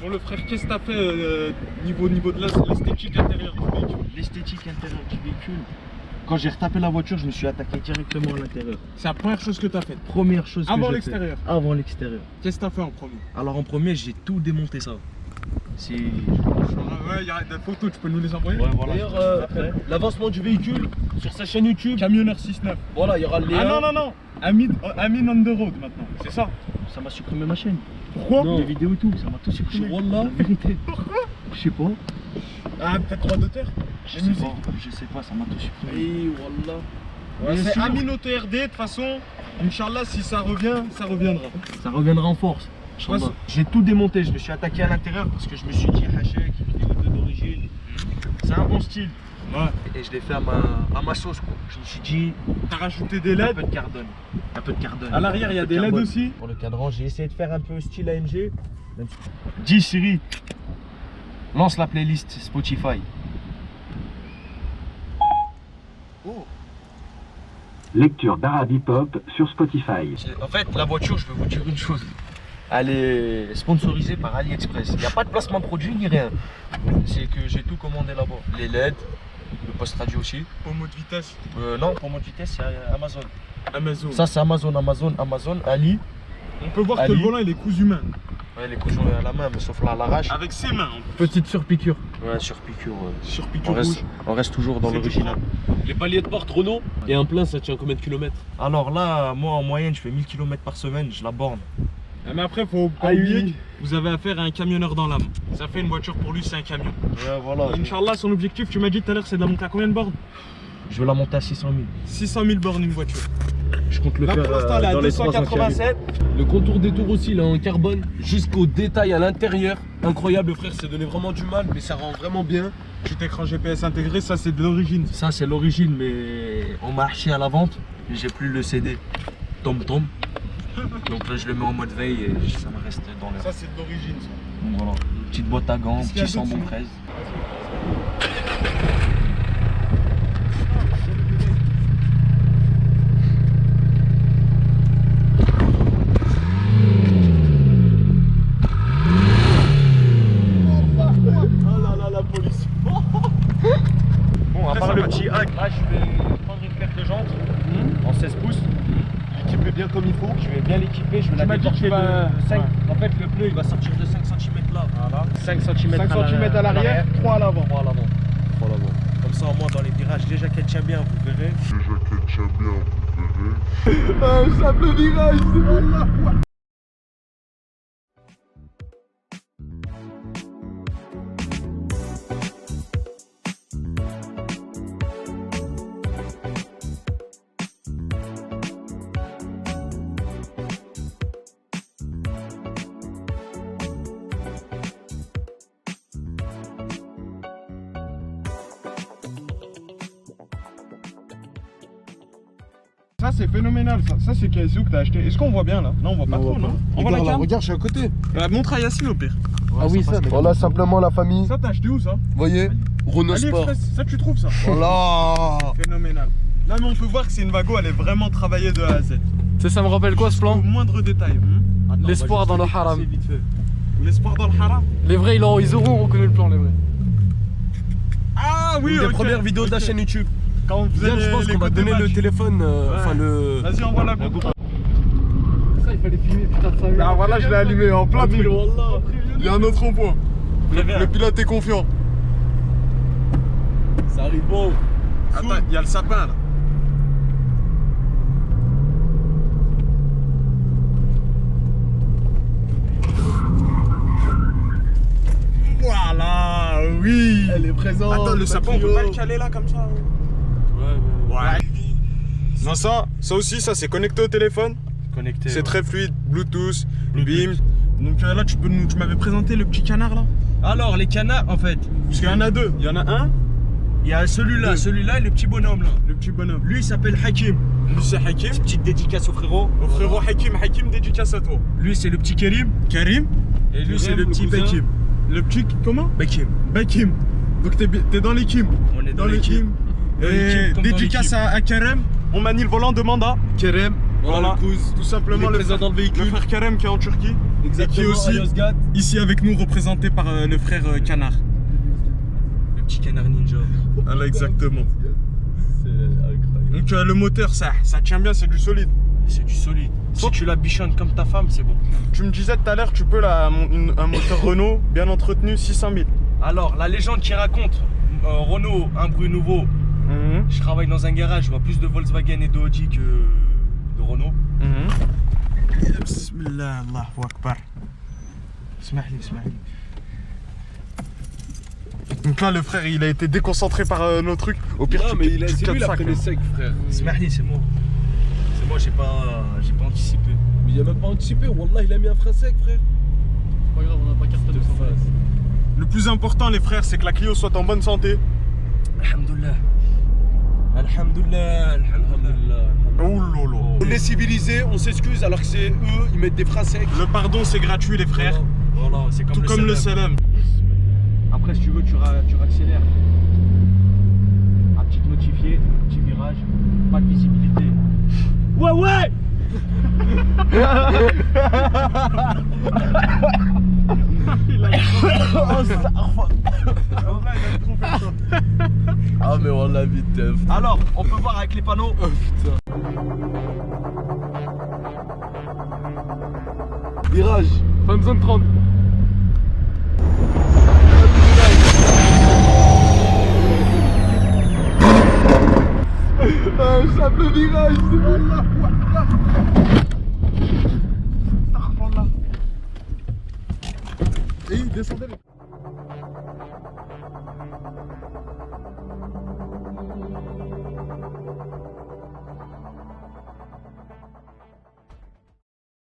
Bon le frère, qu'est-ce que t'as fait niveau de l'esthétique intérieure du véhicule? L'esthétique intérieure du véhicule. Quand j'ai retapé la voiture, je me suis attaqué directement à l'intérieur. C'est la première chose que t'as faite. Première chose que Avant j'ai l'extérieur. fait. Avant l'extérieur. Qu'est-ce que t'as fait en premier? Alors en premier, j'ai tout démonté ça. C'est... Ouais, il y a des photos, tu peux nous les envoyer? Ouais, voilà. D'ailleurs, l'avancement du véhicule sur sa chaîne YouTube. Camionneur 6-9. Voilà, il y aura le lien. Ah non. Amin on the road maintenant, c'est ça? Ça m'a supprimé ma chaîne. Pourquoi? Les vidéos et tout, ça m'a tout supprimé. Wallah. La vérité. Pourquoi? Je sais pas. Ah, peut-être droit d'auteur? Je sais pas, ça m'a tout supprimé. Et Wallah. Ouais, Bien c'est sûr. Amin OTRD, de toute façon, Inch'Allah, si ça revient, ça reviendra. Ça reviendra en force. Inch'Allah. J'ai tout démonté, je me suis attaqué à l'intérieur parce que je me suis dit, Hachek, vidéo d'origine, c'est un bon style. Ouais. Et je l'ai fait à ma sauce quoi. Je me suis dit, T'as rajouté des un LED. peu de cardone. Un peu de cardone. À l'arrière, il y a Un peu des de LED carbone. aussi. Pour le cadran, j'ai essayé de faire un peu style AMG. Dis Siri, lance la playlist Spotify. Oh. Lecture d'Arabi Pop sur Spotify. En fait, la voiture, je vais vous dire une chose. Elle est sponsorisée par AliExpress. Il n'y a pas de placement produit ni rien. C'est que j'ai tout commandé là-bas. Les LED, le post radio aussi. Au mode vitesse. Non, pour mode vitesse, c'est Amazon. Amazon. Ça, c'est Amazon, Ali. On peut voir que Ali. le volant, il est cousu main. Ouais, les couchons à la main, mais sauf là à l'arrache. Avec ses mains. En plus. Petite surpiqûre. Ouais, sur piqûre. Sur piqûre rouge. On reste toujours dans C'est l'original. Les paliers de porte Renault. Et un plein, ça tient combien de kilomètres? Alors là, moi en moyenne, je fais 1000 km par semaine, je la borne. Ah, mais après, faut pas oublier, vous avez affaire à un camionneur dans l'âme. Ça fait une voiture pour lui, c'est un camion. Ouais, voilà. Inch'Allah, son objectif, tu m'as dit tout à l'heure, c'est de la monter à combien de bornes? Je vais la monter à 600 000. 600 000 bornes une voiture. Je compte le Là, faire pour l'instant, elle est à dans les 3 ans qui 287. arrivent. Le contour des tours aussi, il est en carbone jusqu'au détail à l'intérieur. Incroyable frère, c'est donné vraiment du mal, mais ça rend vraiment bien. Petit écran GPS intégré, ça c'est de l'origine. Ça, c'est l'origine, mais on m'a acheté à la vente. J'ai plus le CD. Tom. Donc là, je le mets en mode veille et ça me reste dans l'air. Ça c'est de l'origine. Donc voilà. Petite boîte à gants, Qu'est-ce qu'il y a petit d'autre, sambon sinon 13. Oh là, la police. Bon, à Très part le sympathique. petit hack, là, je vais prendre une paire de jantes en 16 pouces. L'équiper bien comme il faut. Je vais bien l'équiper, je vais la m'as dit que déporter tu vas- de 5. ouais. En fait, le pneu, il va sortir de 5 cm là. Voilà. 5 cm 5 cm à l'arrière, 3 à l'avant. 3 à l'avant. Comme ça, au moins, dans les virages, déjà qu'elle tient bien, vous verrez. Un simple virage, voilà. Ça c'est phénoménal, ça c'est KSU que t'as acheté. Est-ce qu'on voit bien là? Non, on voit pas trop, non? On voit la cam? Regarde, je suis à côté. Montre à Yacine au pire. Ah oui, ça. Voilà simplement la famille. Ça t'as acheté où ça? Vous voyez, Renault Sport. AliExpress, ça tu trouves ça? Voilà. Phénoménal. Là mais on peut voir que c'est une Vago, elle est vraiment travaillée de A à Z. Tu sais, ça me rappelle quoi ce Au plan? moindre détail. L'espoir dans le haram. L'espoir dans le haram. Les vrais, ils auront reconnu le plan, les vrais. Ah oui, Une des ok, premières vidéos de la ok. chaîne YouTube. Quand on faisait Bien, je pense les qu'on va codes de donner le match. téléphone, enfin le. Vas-y, envoie la coupe. Ça, il fallait filmer, putain de ça. Ah voilà, je l'ai allumé en plein truc. Il y a un autre rond-point. Le pilote est confiant. Ça arrive bon. Attends, il y a le sapin là. Voilà, oui. Elle est présente. Attends, le sapin, on peut pas le caler là comme ça. Ouais. Non, ça aussi, ça c'est connecté au téléphone. Connecté. C'est très fluide, Bluetooth, BIM. Donc là, tu m'avais présenté le petit canard là. Alors, les canards, en fait, Parce qu'il y en a deux. Il y en a un, il y a celui-là, et le petit bonhomme là. le petit bonhomme. Lui, il s'appelle Hakim. Lui, c'est Hakim. Petite dédicace au frérot. Mon frérot Hakim, dédicace à toi. Lui, c'est le petit Kerim. Karim. Et lui, c'est le petit cousin. Bekim. Le petit, comment? Bekim. Bakim. Donc t'es dans l'équipe. On est Dans l'équipe. Dans l'équipe Et comme dans dédicace l'équipe. à Kerem. On manie le volant, demande à Kerem. Voilà, le cousin. tout simplement Il est présent dans le véhicule. frère Kerem qui est en Turquie. Exactement, Et qui est aussi alias Gat. ici avec nous, représenté par le frère Canard. Le petit canard ninja. Voilà, exactement. C'est incroyable. Donc le moteur, ça tient bien, c'est du solide. C'est du solide. Si tu la bichonnes comme ta femme, c'est bon. Tu me disais tout à l'heure, tu peux un moteur Renault bien entretenu, 600 000. Alors, la légende qui raconte Renault, un bruit nouveau. Je travaille dans un garage, je vois plus de Volkswagen et de Audi que de Renault. Bismillah, Allahu Akbar. Smahli. Donc là, le frère, il a été déconcentré par nos trucs. Au pire, Non, mais tu c'est lui, il a ça, pris quoi. les secs, frère. Smahli, c'est moi. C'est moi, j'ai pas anticipé. Mais il a même pas anticipé. Wallah, il a mis un frein sec, frère. C'est pas grave, on n'a pas carte de face. Le plus important, les frères, c'est que la Clio soit en bonne santé. Alhamdoulilah. Alhamdoulilah. Oh lolo. On est civilisés, on s'excuse alors que c'est eux, ils mettent des freins secs. Le pardon, c'est gratuit, les frères. Voilà, c'est comme Tout le comme le salam. salam. Après, si tu veux, tu accélères. Un petit notifié, petit virage, pas de visibilité. Ouais Ah, mais on l'a vite. Alors, on peut voir avec les panneaux. Virage. Fin de zone 30. Chape le virage, c'est bon. Et descendez les...